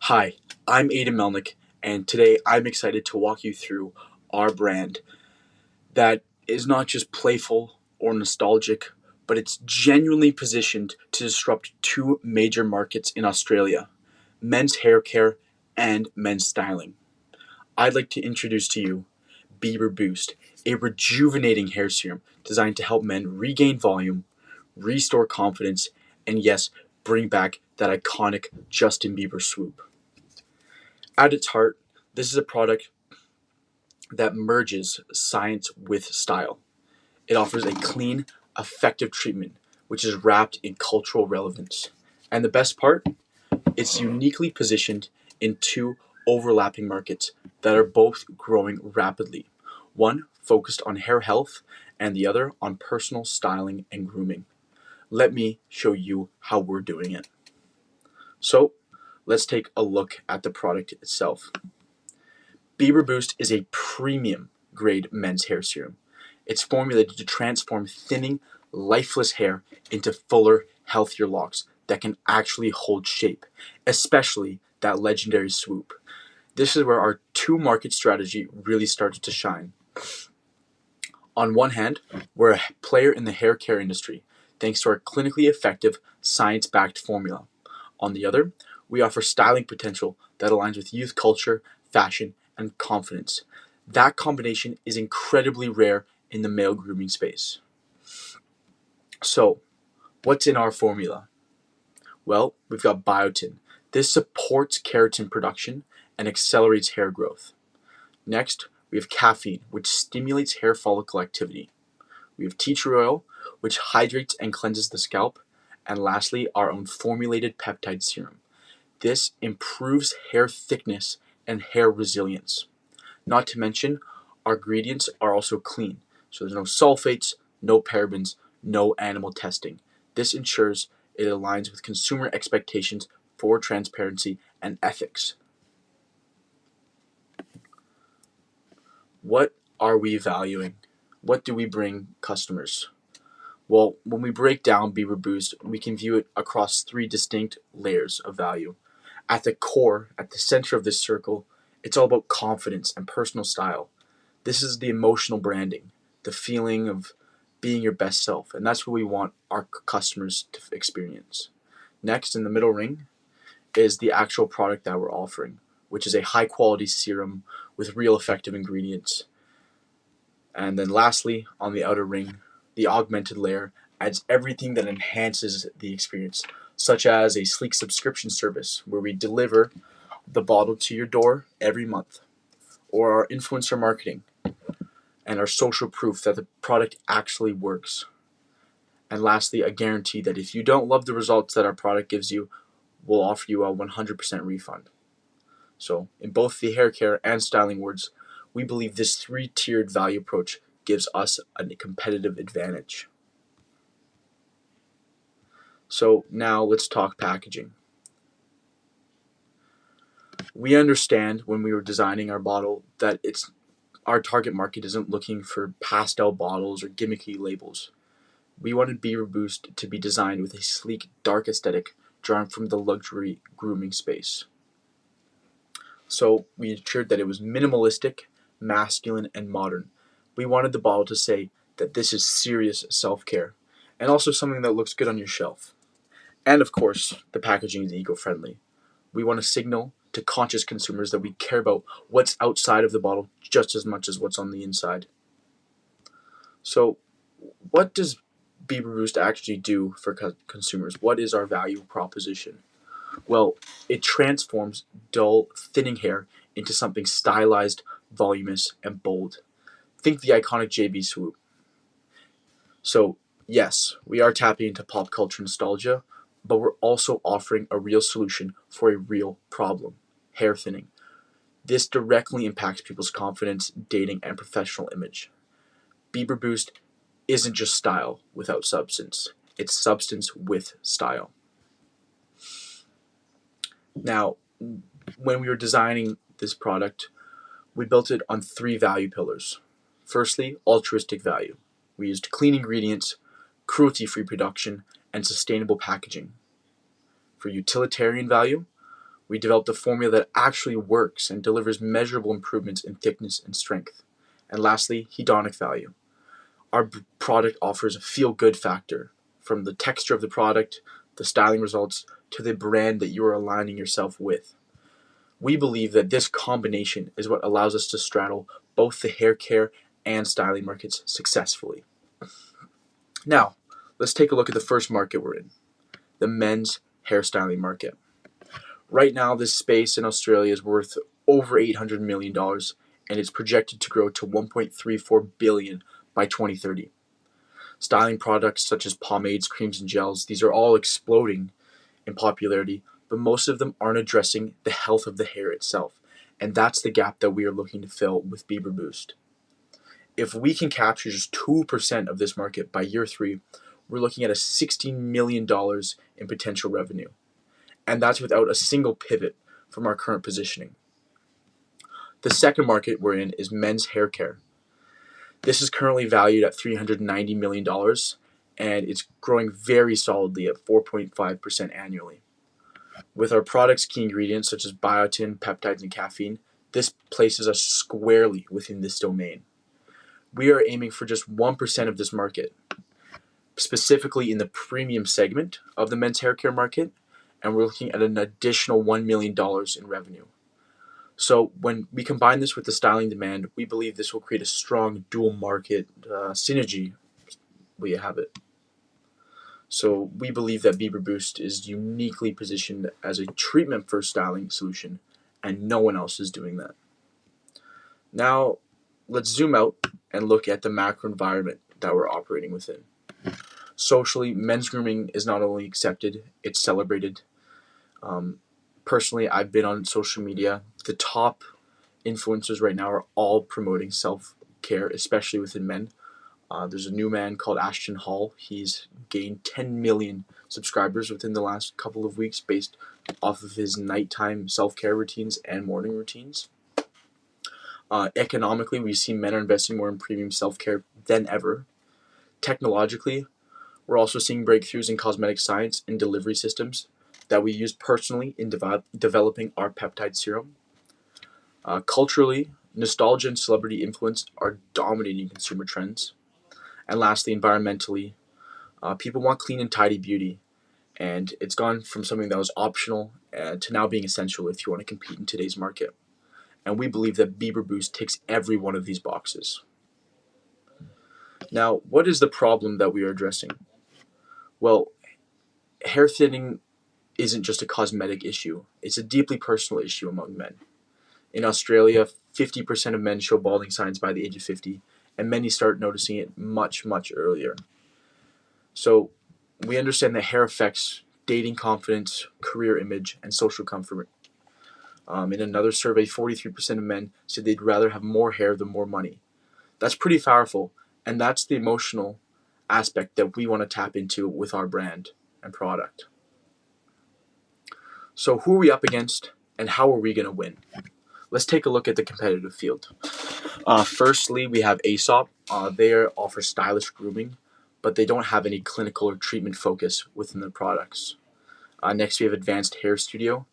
Hi, I'm Aiden Melnick, and today I'm excited to walk you through our brand that is not just playful or nostalgic, but it's genuinely positioned to disrupt two major markets in Australia: men's hair care and men's styling. I'd like to introduce to you Bieber Boost, a rejuvenating hair serum designed to help men regain volume, restore confidence, and yes, bring back that iconic Justin Bieber swoop. At its heart, this is a product that merges science with style. It offers a clean, effective treatment which is wrapped in cultural relevance. And the best part, it's uniquely positioned in two overlapping markets that are both growing rapidly. One focused on hair health and the other on personal styling and grooming. Let me show you how we're doing it. So, let's take a look at the product itself. Bieber Boost is a premium grade men's hair serum. It's formulated to transform thinning, lifeless hair into fuller, healthier locks that can actually hold shape, especially that legendary swoop. This is where our two market strategy really starts to shine. On one hand, we're a player in the hair care industry thanks to our clinically effective, science backed formula. On the other, we offer styling potential that aligns with youth culture, fashion, and confidence. That combination is incredibly rare in the male grooming space. So, what's in our formula? Well, we've got biotin. This supports keratin production and accelerates hair growth. Next, we have caffeine, which stimulates hair follicle activity. We have tea tree oil, which hydrates and cleanses the scalp. And lastly, our own formulated peptide serum. This improves hair thickness and hair resilience. Not to mention, our ingredients are also clean, so there's no sulfates, no parabens, no animal testing. This ensures it aligns with consumer expectations for transparency and ethics. What are we valuing? What do we bring customers? Well, when we break down Bieber Boost, we can view it across three distinct layers of value. At the core, at the center of this circle, it's all about confidence and personal style. This is the emotional branding, the feeling of being your best self, and that's what we want our customers to experience. Next, in the middle ring, is the actual product that we're offering, which is a high quality serum with real effective ingredients. And then lastly, on the outer ring, the augmented layer adds everything that enhances the experience, such as a sleek subscription service where we deliver the bottle to your door every month, or our influencer marketing and our social proof that the product actually works. And lastly, a guarantee that if you don't love the results that our product gives you, we'll offer you a 100% refund. So, in both the hair care and styling words, we believe this three-tiered value approach gives us a competitive advantage. So, now let's talk packaging. We understand when we were designing our bottle that our target market isn't looking for pastel bottles or gimmicky labels. We wanted Bieber Boost to be designed with a sleek, dark aesthetic drawn from the luxury grooming space. So we ensured that it was minimalistic, masculine, and modern. We wanted the bottle to say that this is serious self-care, and also something that looks good on your shelf. And of course, the packaging is eco-friendly. We want to signal to conscious consumers that we care about what's outside of the bottle just as much as what's on the inside. So, what does Bieber Boost actually do for consumers? What is our value proposition? Well, it transforms dull, thinning hair into something stylized, voluminous, and bold. Think the iconic JB swoop. So, yes, we are tapping into pop culture nostalgia, but we're also offering a real solution for a real problem: hair thinning. This directly impacts people's confidence, dating, and professional image. Bieber Boost isn't just style without substance, it's substance with style. Now, when we were designing this product, we built it on three value pillars. Firstly, altruistic value. We used clean ingredients, cruelty free production, and sustainable packaging. For utilitarian value, We developed a formula that actually works and delivers measurable improvements in thickness and strength. And lastly, hedonic value. Our product offers a feel-good factor, from the texture of the product, the styling results, to the brand that you are aligning yourself with. We believe that this combination is what allows us to straddle both the hair care and styling markets successfully. Now, let's take a look at the first market we're in, the men's hairstyling market. Right now, this space in Australia is worth over $800 million dollars, and it's projected to grow to $1.34 billion by 2030. Styling products such as pomades, creams, and gels, these are all exploding in popularity, but most of them aren't addressing the health of the hair itself, and that's the gap that we are looking to fill with Bieber Boost. If we can capture just 2% of this market by year 3, we're looking at a $16 million dollars in potential revenue, and that's without a single pivot from our current positioning. The second market we're in is men's hair care. This is currently valued at $390 million dollars, and it's growing very solidly at 4.5% annually. With our product's key ingredients such as biotin, peptides, and caffeine, this places us squarely within this domain. We are aiming for just 1% of this market, specifically in the premium segment of the men's hair care market, and we're looking at an additional $1 million dollars in revenue. So when we combine this with the styling demand, we believe this will create a strong dual market synergy. We have it. So we believe that Bieber Boost is uniquely positioned as a treatment first styling solution, and no one else is doing that. Now, let's zoom out and look at the macro environment that we're operating within. Socially, men's grooming is not only accepted, it's celebrated. Personally, I've been on social media. The top influencers right now are all promoting self-care, especially within men. There's a new man called Ashton Hall. He's gained 10 million subscribers within the last couple of weeks based off of his nighttime self-care routines and morning routines. Economically, we see men are investing more in premium self-care than ever. Technologically, we're also seeing breakthroughs in cosmetic science and delivery systems that we use personally in developing our peptide serum. Culturally, nostalgia and celebrity influence are dominating consumer trends. And lastly, environmentally, people want clean and tidy beauty, and it's gone from something that was optional to now being essential if you want to compete in today's market. And we believe that Bieber Boost ticks every one of these boxes. Now, what is the problem that we are addressing? Well, hair thinning isn't just a cosmetic issue, it's a deeply personal issue among men. In Australia, 50% of men show balding signs by the age of 50, and many start noticing it much, much earlier. So we understand that hair affects dating confidence, career image, and social comfort. In another survey, 43% of men said they'd rather have more hair than more money. That's pretty powerful, and that's the emotional aspect that we want to tap into with our brand and product. So who are we up against, and how are we going to win? Let's take a look at the competitive field. Firstly, we have Aesop. They offer stylish grooming, but they don't have any clinical or treatment focus within their products. Next, we have Advanced Hair Studio.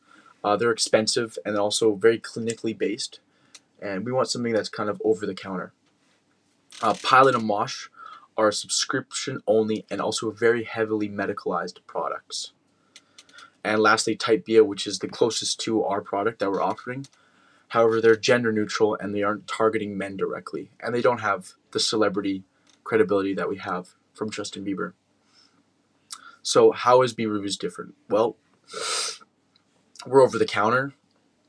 They're expensive and also very clinically based, and we want something that's kind of over the counter. Pilot and Wash are subscription only and also very heavily medicalized products. And lastly, Type Bia, which is the closest to our product that we're offering. However, they're gender neutral and they aren't targeting men directly, and they don't have the celebrity credibility that we have from Justin Bieber. So how is Bieber Boost different? Well, we're over the counter,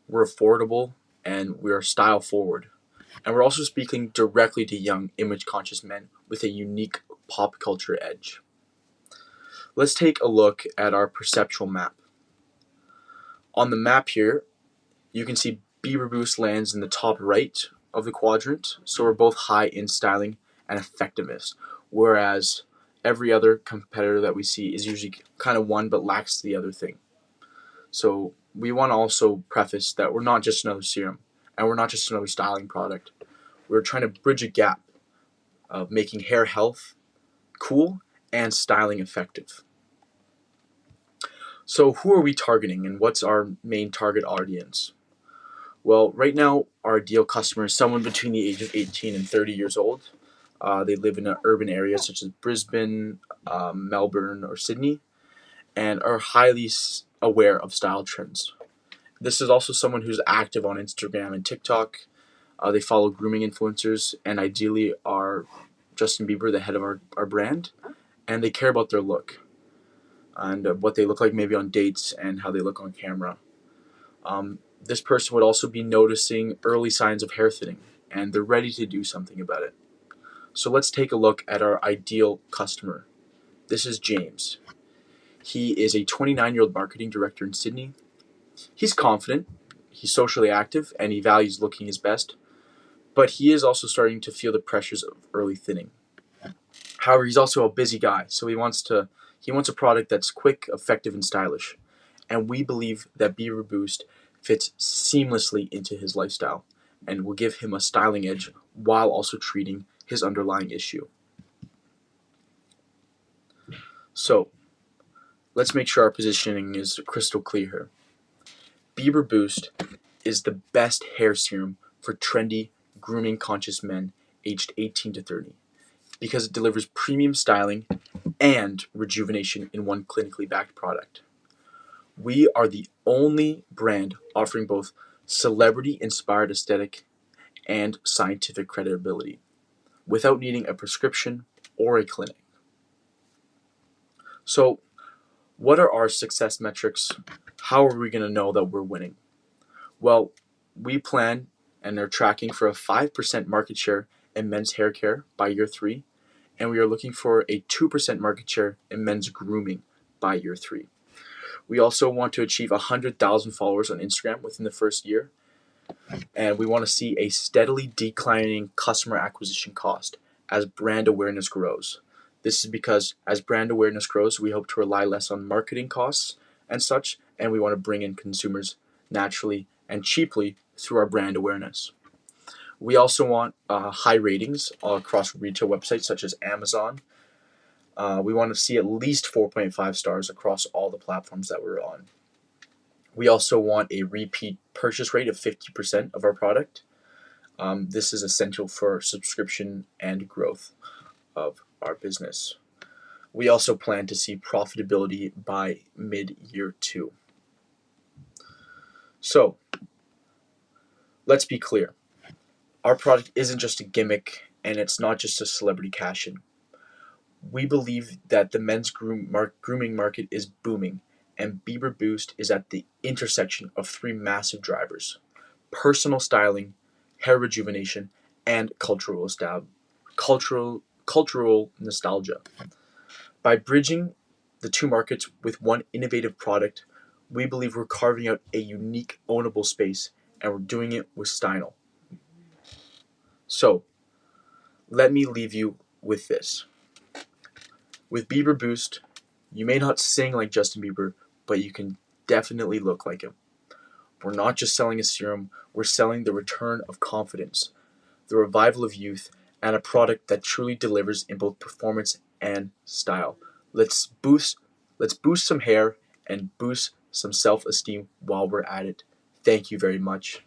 we're affordable, and we are style forward. And we're also speaking directly to young, image conscious men with a unique pop culture edge. Let's take a look at our perceptual map. On the map here, you can see Bieber Boost lands in the top right of the quadrant, so we're both high in styling and effectiveness, whereas every other competitor that we see is usually kind of one but lacks the other thing. So we want to also preface that we're not just another serum, and we're not just another styling product. We're trying to bridge a gap of making hair health cool and styling effective. So, who are we targeting and what's our main target audience? Well, right now, our ideal customer is someone between the age of 18 and 30 years old. They live in an urban area such as Brisbane, Melbourne, or Sydney, and are highly aware of style trends. This is also someone who's active on Instagram and TikTok. They follow grooming influencers and ideally are Justin Bieber, the head of our brand, and they care about their look and what they look like maybe on dates and how they look on camera. This person would also be noticing early signs of hair thinning and they're ready to do something about it. So let's take a look at our ideal customer. This is James. He is a 29-year-old marketing director in Sydney. He's confident, he's socially active, and he values looking his best, but he is also starting to feel the pressures of early thinning. However, he's also a busy guy, so he wants a product that's quick, effective, and stylish. And we believe that Bieber Boost fits seamlessly into his lifestyle and will give him a styling edge while also treating his underlying issue. So, let's make sure our positioning is crystal clear here. Bieber Boost is the best hair serum for trendy, grooming conscious men aged 18 to 30 because it delivers premium styling and rejuvenation in one clinically backed product. We are the only brand offering both celebrity inspired aesthetic and scientific credibility without needing a prescription or a clinic. So, what are our success metrics? How are we going to know that we're winning? Well, we plan and are tracking for a 5% market share in men's hair care by year 3, and we are looking for a 2% market share in men's grooming by year 3. We also want to achieve 100,000 followers on Instagram within the first year, and we want to see a steadily declining customer acquisition cost as brand awareness grows. This is because as brand awareness grows, we hope to rely less on marketing costs and such, and we want to bring in consumers naturally and cheaply through our brand awareness. We also want high ratings across retail websites such as Amazon. We want to see at least 4.5 stars across all the platforms that we're on. We also want a repeat purchase rate of 50% of our product. This is essential for subscription and growth of our business. We also plan to see profitability by mid-year 2. So, let's be clear. Our product isn't just a gimmick and it's not just a celebrity cash-in. We believe that the men's grooming market is booming, and Bieber Boost is at the intersection of 3 massive drivers: personal styling, hair rejuvenation, and cultural nostalgia. By bridging the 2 markets with one innovative product, we believe we're carving out a unique, ownable space, and we're doing it with style. So, let me leave you with this. With Bieber Boost, you may not sing like Justin Bieber, but you can definitely look like him. We're not just selling a serum, we're selling the return of confidence, the revival of youth, and a product that truly delivers in both performance and style. Let's boost some hair and boost some self-esteem while we're at it. Thank you very much.